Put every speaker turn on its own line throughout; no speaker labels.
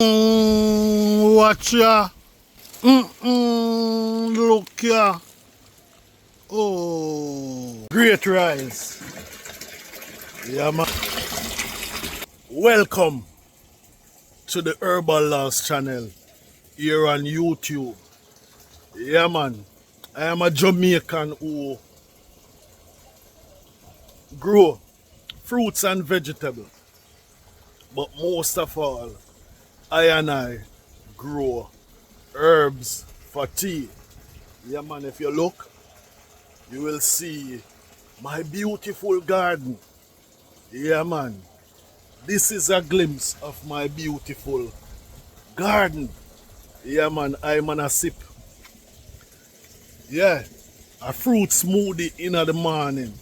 Watch ya. Look ya. Oh, great rise. Yeah, man. Welcome to the Herbal Laws channel here on YouTube. Yeah, man. I am a Jamaican who grow fruits and vegetables. But most of all, I grow herbs for tea. Yeah, man, if you look, you will see my beautiful garden. Yeah, man. This is a glimpse of my beautiful garden. Yeah, man, I'm on a sip. Yeah, a fruit smoothie in the morning.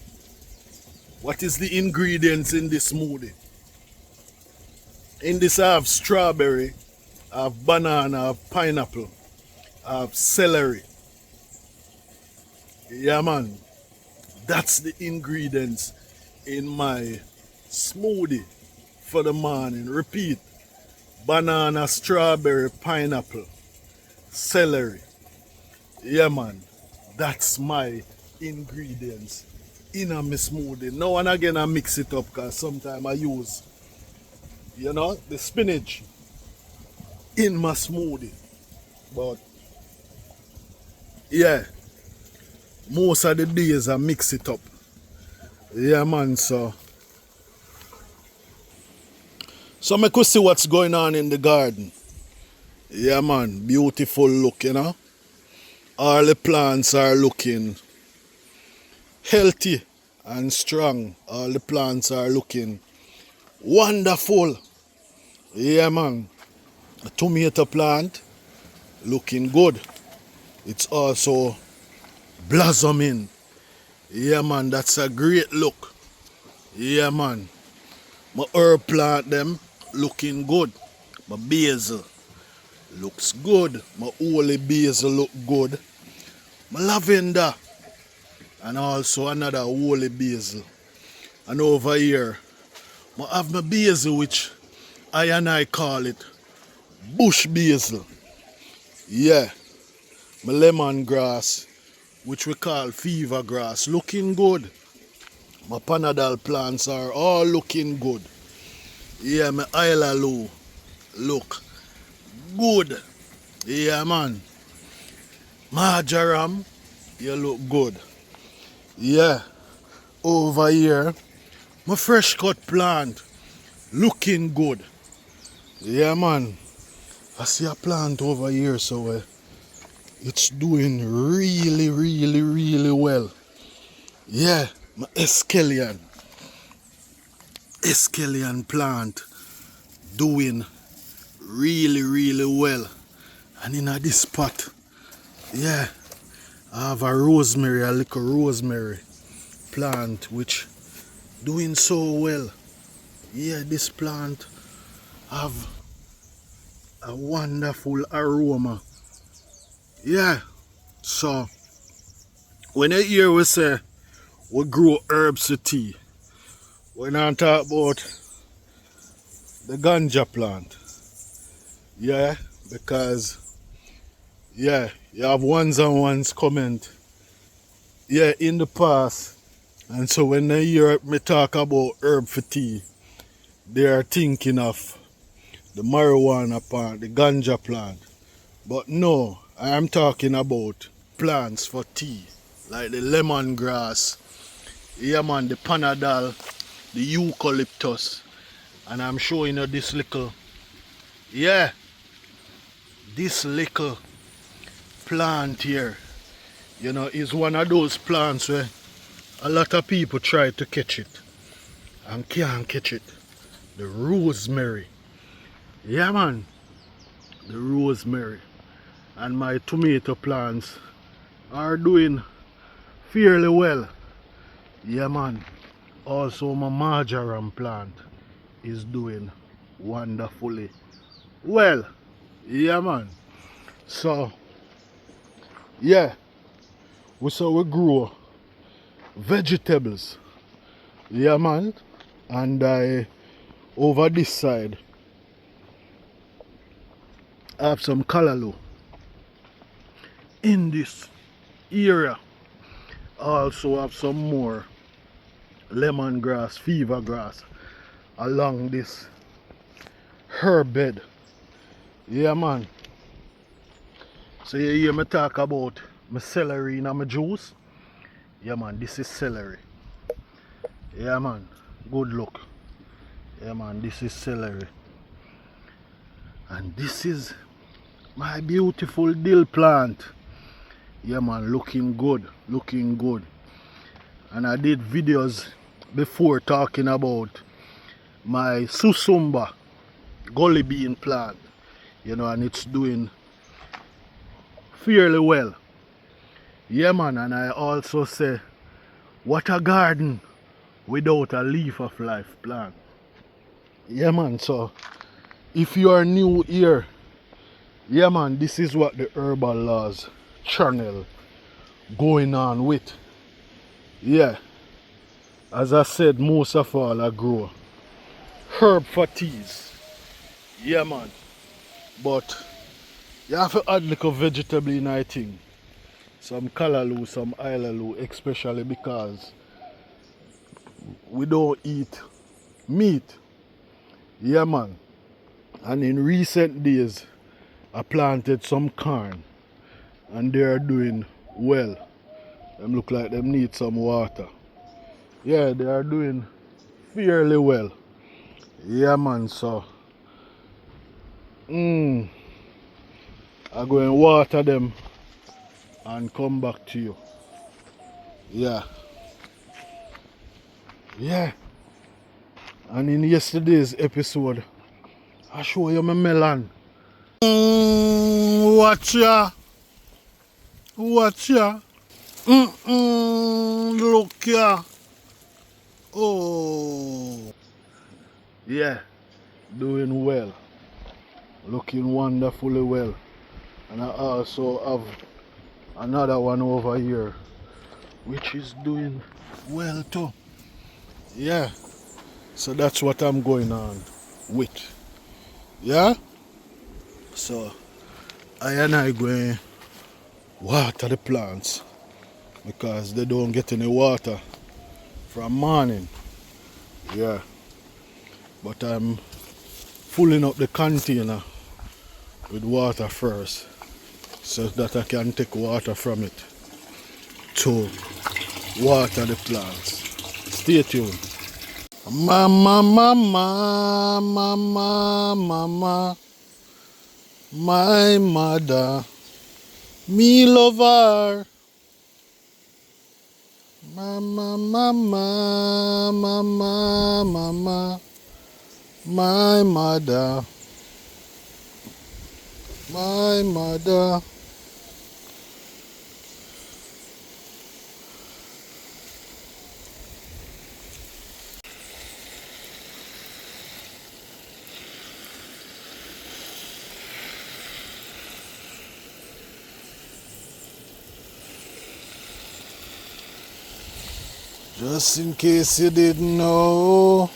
What is the ingredients in this smoothie? In this I have strawberry, I have banana, I have pineapple, I have celery. Yeah, man, that's the ingredients in my smoothie for the morning. Repeat: banana, strawberry, pineapple, celery. Yeah, man, that's my ingredients in a my smoothie. Now and again I mix it up because sometimes I use, the spinach in my smoothie. But yeah, most of the days I mix it up. Yeah, man, so I could see what's going on in the garden. Yeah, man, beautiful look, All the plants are looking healthy and strong. All the plants are looking wonderful. Yeah, man. A tomato plant looking good. It's also blossoming. Yeah, man, that's a great look. Yeah, man. My herb plant them looking good. My basil looks good. My holy basil look good. My lavender and also another holy basil. And over here, I have my basil, which I call it bush basil. Yeah, my lemongrass, which we call fever grass, looking good. My panadol plants are all looking good. Yeah, my ilaloo look good. Yeah, man. Marjoram, you look good. Yeah, over here, my fresh cut plant looking good. Yeah, man. I see a plant over here, so it's doing really, really, really well. Yeah, my escallion plant doing really, really well. And in this pot, yeah, I have a rosemary, a little rosemary plant which doing so well. Yeah, this plant have a wonderful aroma. Yeah, so when you hear we say we grow herbs to tea, we're not talking about the ganja plant. Yeah, because yeah, you have ones and ones comment, yeah, in the past, and so when they hear me talk about herb for tea, they are thinking of the marijuana plant, the ganja plant. But no, I am talking about plants for tea, like the lemongrass, yeah, man, the panadol, the eucalyptus, and I'm showing you this little, yeah, this little plant here, is one of those plants where a lot of people try to catch it and can't catch it. The rosemary. Yeah, man, the rosemary. And my tomato plants are doing fairly well. Yeah, man. Also, my marjoram plant is doing wonderfully well. Yeah, man. So, yeah, we grow vegetables. Yeah, man. And over this side, I have some callaloo in this area. I also have some more lemongrass, fever grass along this herb bed. Yeah, man. So you hear me talk about my celery in my juice? Yeah, man, this is celery. Yeah, man, good look. Yeah, man, this is celery. And this is my beautiful dill plant. Yeah, man, looking good, looking good. And I did videos before talking about my susumba gully bean plant, you know, and it's doing fairly well. Yeah, man, and I also say, what a garden without a leaf of life plant. Yeah, man, so if you are new here, yeah, man, this is what the Herbal Laws channel going on with. Yeah, as I said, most of all I grow herb for teas. Yeah, man, but you have to add little vegetable in I think. Some callaloo, some ilaloo, especially because we don't eat meat. Yeah, man. And in recent days, I planted some corn and they are doing well. Them look like them need some water. Yeah, they are doing fairly well. Yeah, man, so I go and water them and come back to you. Yeah. Yeah. And in yesterday's episode, I show you my melon. Watch ya. Watch ya. Look ya. Oh. Yeah. Doing well. Looking wonderfully well. And I also have another one over here, which is doing well too. Yeah. So that's what I'm going on with. Yeah? So I going water the plants because they don't get any water from morning. Yeah. But I'm filling up the container with water first so that I can take water from it to water the plants. Stay tuned. Mama, mama, mama, mama, my mother, me love her. Mama, mama, mama, mama, my mother, my mother. Just in case you didn't know,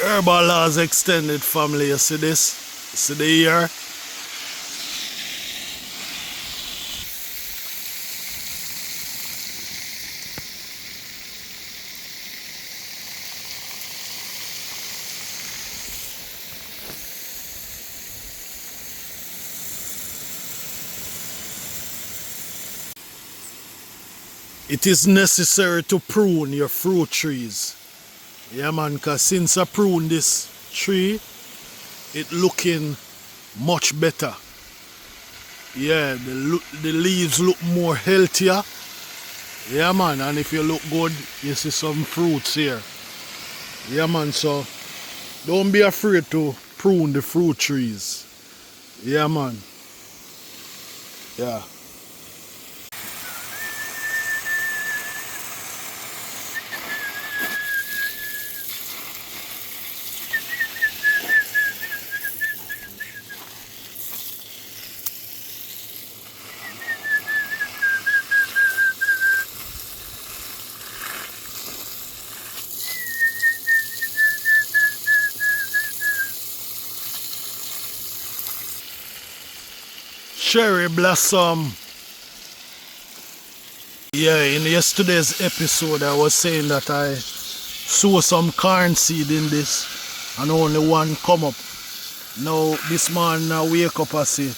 Herbal Laws extended family, you see this? You see the ear? It is necessary to prune your fruit trees. Yeah, man, because since I pruned this tree, it looking much better. Yeah, the leaves look more healthier. Yeah, man, and if you look good, you see some fruits here. Yeah, man, so don't be afraid to prune the fruit trees. Yeah, man. Yeah. cherry blossom. Yeah, in yesterday's episode I was saying that I sow some corn seed in this and only one come up. Now this morning I wake up and see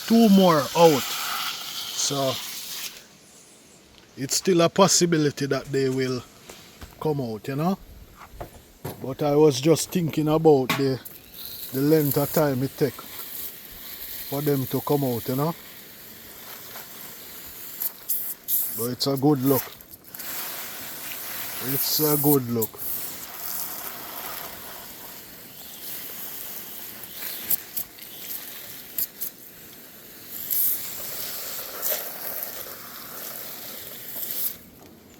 2 more out. So it's still a possibility that they will come out, you know. But I was just thinking about the length of time it takes for them to come out, you know. But it's a good look. It's a good look.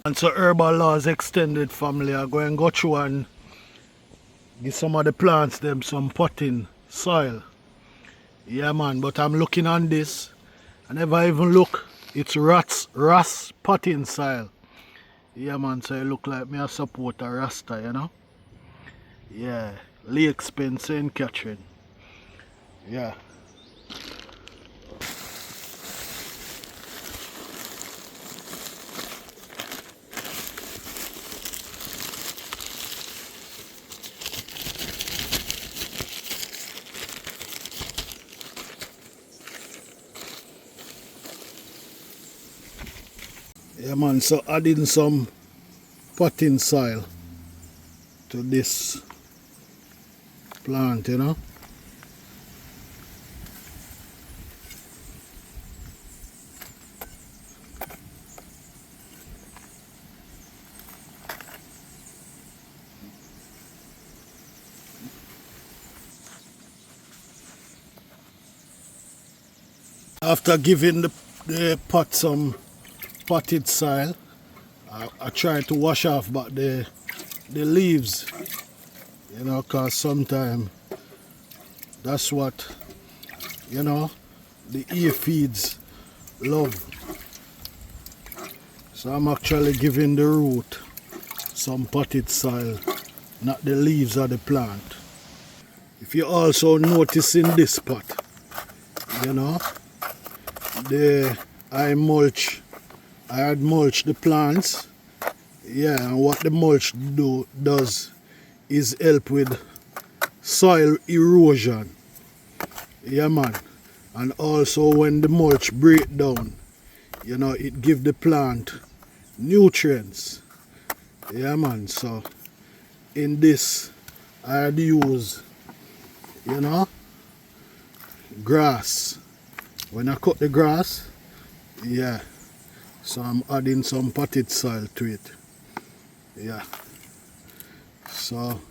And so Herbal Laws Extended family are going to go through and give some of the plants them some potting soil. Yeah man, but I'm looking on this. I never even look. It's Ras potting soil. Yeah man, so it look like me a support a Rasta, you know. Yeah, Lake Spence, St. Catherine. Yeah. Yeah man, so adding some potting soil to this plant, you know. After giving the pot some potted soil, I try to wash off but the leaves, you know, because sometimes that's what, you know, the aphids love. So I'm actually giving the root some potted soil, not the leaves of the plant. If you also notice in this pot, you know, I had mulch the plants. Yeah, and what the mulch does is help with soil erosion. Yeah man. And also when the mulch break down, you know, it give the plant nutrients. Yeah man, so in this I had used, you know, grass. When I cut the grass, yeah, so I'm adding some potted soil to it. Yeah. So,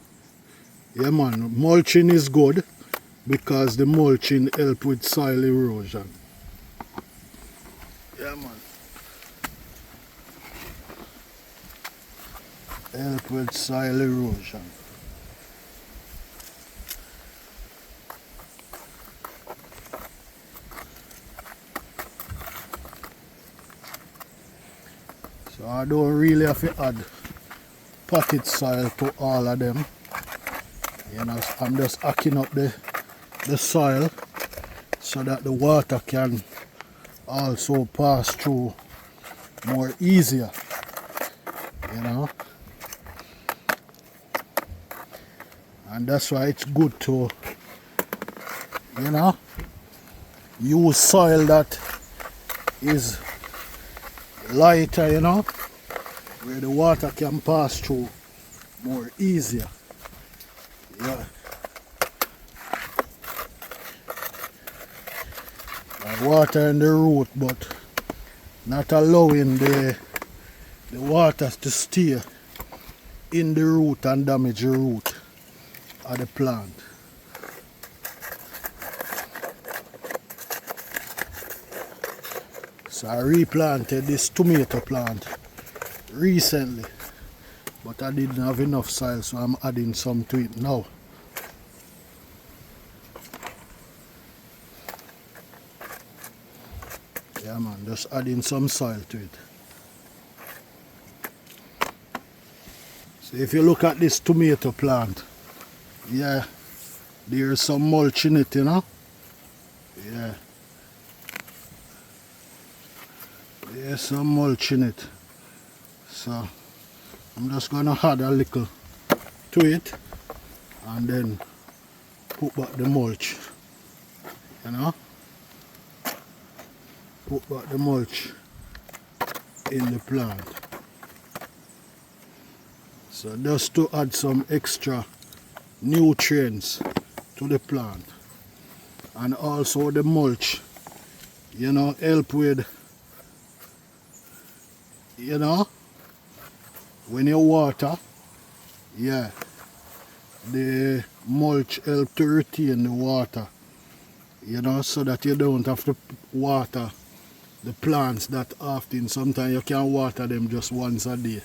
yeah man, mulching is good because the mulching help with soil erosion. Yeah man. Help with soil erosion. So I don't really have to add potted soil to all of them. You know, I'm just hacking up the soil so that the water can also pass through more easier. You know. And that's why it's good to, you know, use soil that is lighter, you know, where the water can pass through more easier. Yeah. Water in the root, but not allowing the water to stay in the root and damage the root of the plant. So I replanted this tomato plant recently, but I didn't have enough soil, so I'm adding some to it now. Yeah man, just adding some soil to it. So if you look at this tomato plant, yeah, there's some mulch in it, you know. Yeah. There's some mulch in it. So I'm just gonna add a little to it and then put back the mulch. You know? Put back the mulch in the plant. So just to add some extra nutrients to the plant. And also the mulch, you know, help with, you know, when you water, yeah, the mulch help to retain the water, you know, so that you don't have to water the plants that often. Sometimes you can water them just once a day.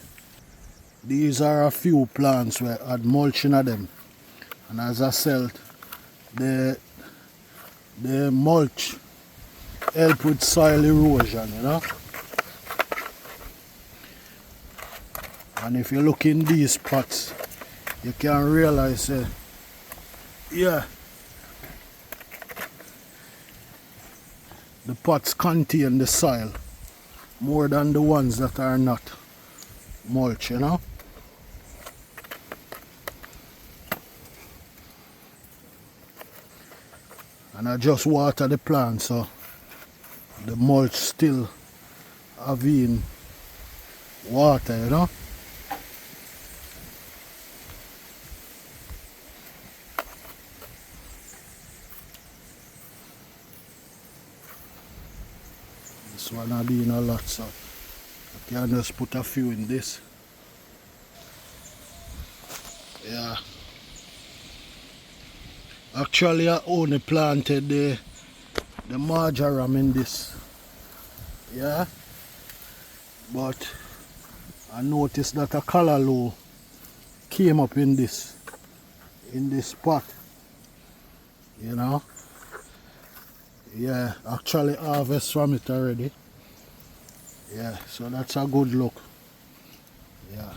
These are a few plants where I add mulching at them, and as I said, the mulch help with soil erosion, you know. And if you look in these pots, you can realize, yeah, the pots contain the soil more than the ones that are not mulch, you know. And I just water the plant, so the mulch still having water, you know. This one I doing a lot, so I can just put a few in this. Yeah. Actually, I only planted the marjoram in this. Yeah. But I noticed that a callaloo came up in this pot. You know. Yeah, actually harvest from it already. Yeah, so that's a good look. Yeah.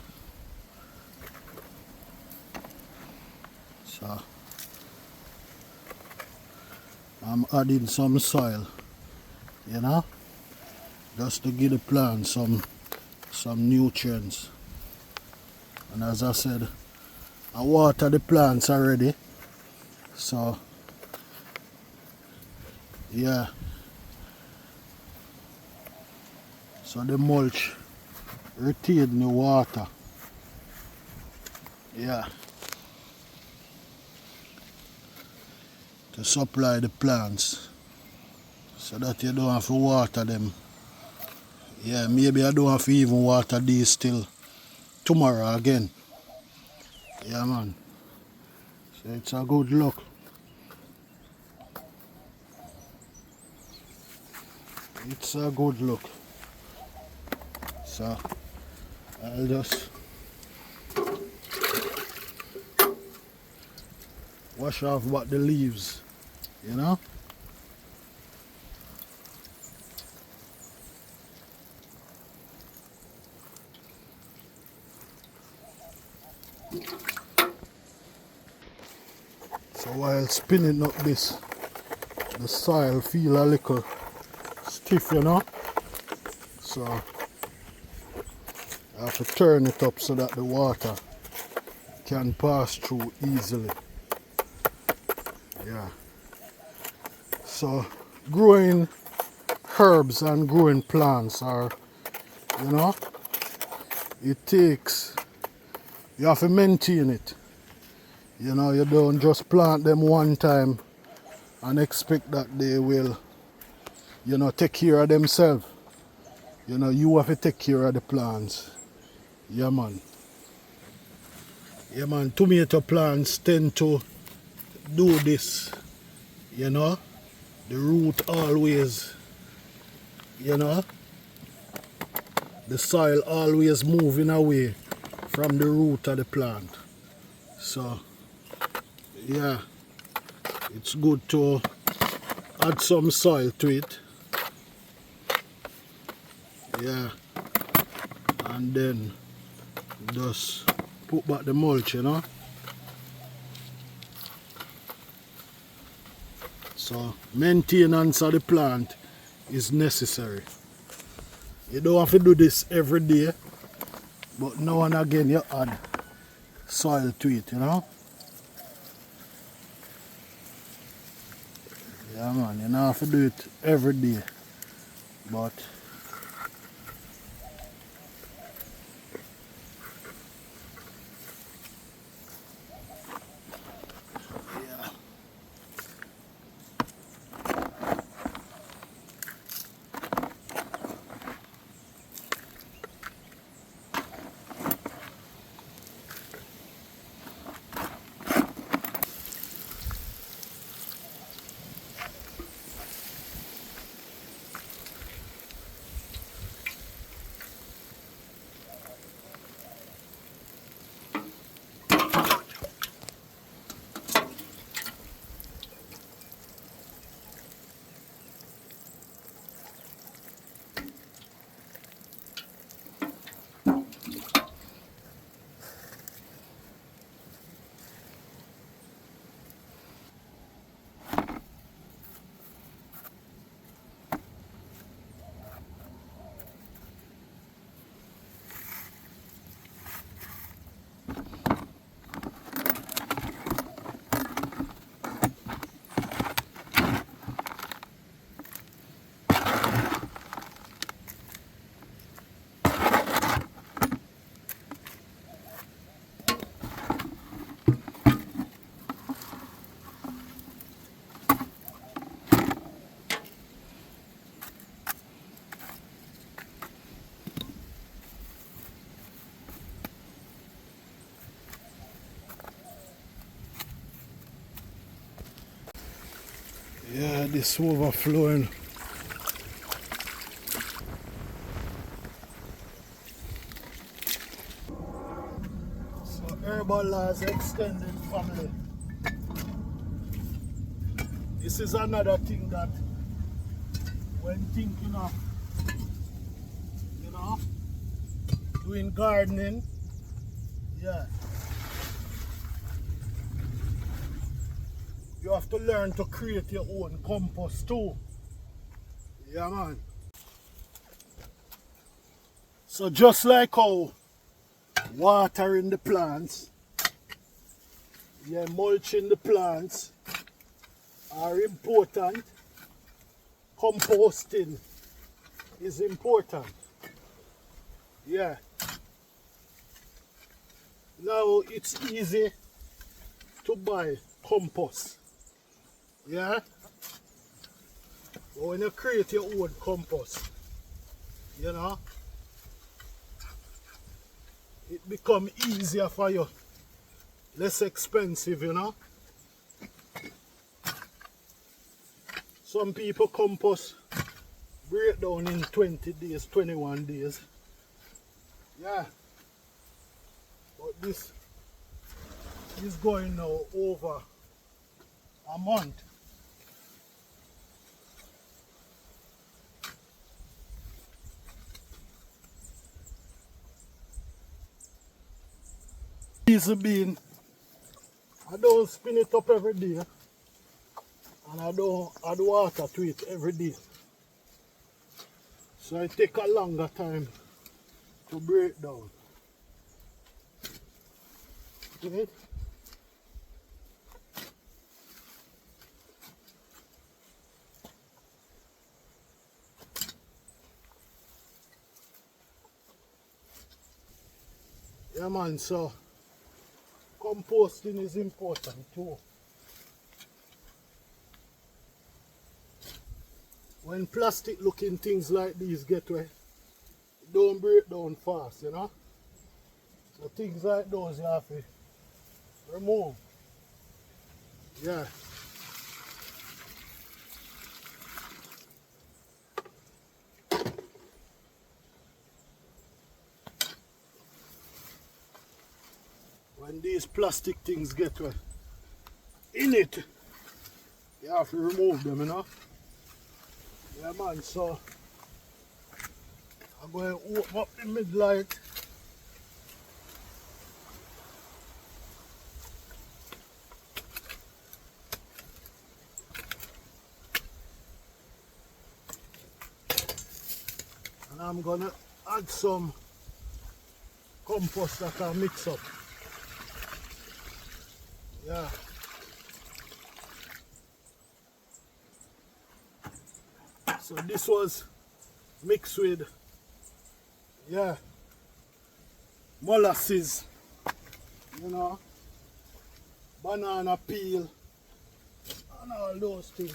So I'm adding some soil, you know, just to give the plant some nutrients. And as I said, I water the plants already, so yeah, so the mulch retain the water. Yeah, to supply the plants so that you don't have to water them. Yeah, maybe I don't have to even water these till tomorrow again. Yeah, man. So it's a good look. It's a good look. So I'll just wash off what the leaves, you know. So while spinning up this, the soil feel a little stiff, you know. So I have to turn it up so that the water can pass through easily. Yeah. So growing herbs and growing plants are, you know, it takes, you have to maintain it. You know, you don't just plant them one time and expect that they will, you know, take care of themselves. You know, you have to take care of the plants. Yeah, man. Yeah, man, tomato plants tend to do this, you know. The root always, you know, the soil always moving away from the root of the plant. So, yeah, it's good to add some soil to it. Yeah, and then just put back the mulch, you know. So maintenance of the plant is necessary. You don't have to do this every day, but now and again you add soil to it, you know. Yeah man, you don't have to do it every day, but yeah. Yeah, this overflowing. So herbal laws extended family. This is another thing that when thinking of, you know, doing gardening, yeah, you have to learn to create your own compost too. Yeah man. So just like how watering the plants, yeah, mulching the plants are important, composting is important. Yeah. Now it's easy to buy compost. Yeah. But when you create your own compost, you know, it become easier for you. Less expensive, you know. Some people compost break down in 20 days, 21 days. Yeah. But this is going now over a month. Easy bean, I don't spin it up every day and I don't add water to it every day. So it take a longer time to break down. Okay? Yeah man, so composting is important too. When plastic looking things like these get wet, it don't break down fast, you know. So things like those you have to remove. Yeah. When these plastic things get wet in it, you have to remove them, you know. Yeah man, so I'm going to open up the mid-light. And I'm gonna add some compost that I mix up. Yeah. So this was mixed with, yeah, molasses, you know, banana peel, and all those things.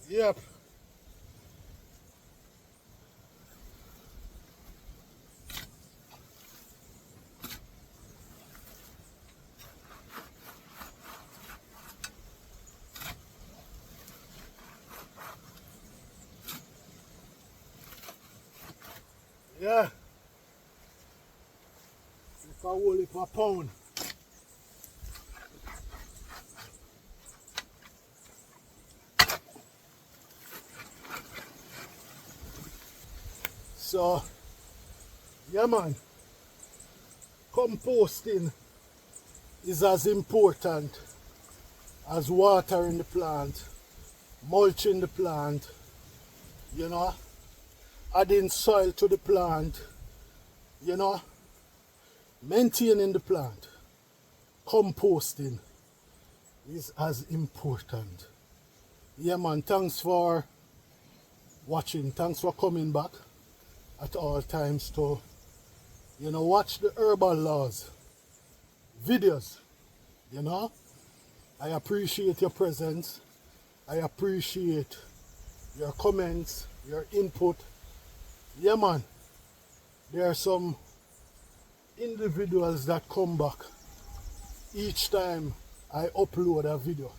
Yep. Yeah. If I hold it for a pound. So, yeah man, composting is as important as watering the plant, mulching the plant, you know, adding soil to the plant, you know, maintaining the plant. Composting is as important. Yeah man, thanks for watching, thanks for coming back at all times to, you know, watch the herbal laws videos, you know. I appreciate your presence, I appreciate your comments, your input. Yeah man, there are some individuals that come back each time I upload a video.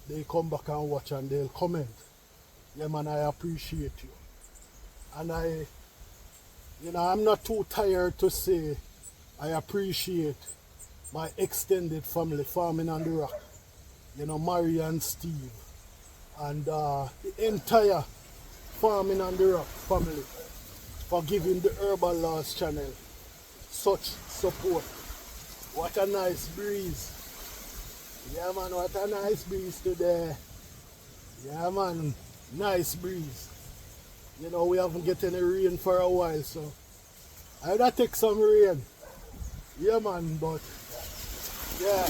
They come back and watch and they'll comment. Yeah man, I appreciate you. And I'm not too tired to say I appreciate my extended family, Farming on the Rock. You know, Mary and Steve. And the entire Farming on the Rock family for giving the Herbal Laws channel such support. What a nice breeze. Yeah man, what a nice breeze today. Yeah man, nice breeze. You know, we haven't get any rain for a while, so I gotta take some rain. Yeah man, but yeah,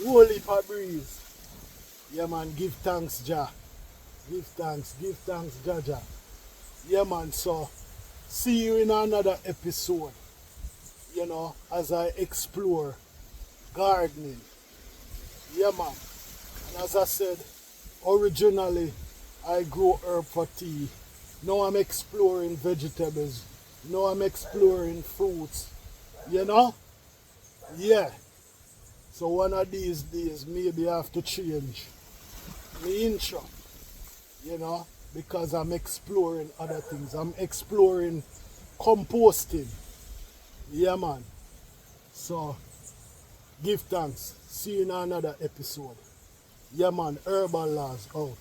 whole heap of breeze. Yeah man, give thanks Jah. Give thanks Jah Jah. Yeah man, so see you in another episode, you know, as I explore gardening. Yeah man, and as I said, originally I grow herb for tea. Now I'm exploring vegetables. Now I'm exploring fruits. You know? Yeah. So one of these days maybe I have to change my intro. You know? Because I'm exploring other things. I'm exploring composting. Yeah man. So give thanks. See you in another episode. Yeah man, Herbal Laws out.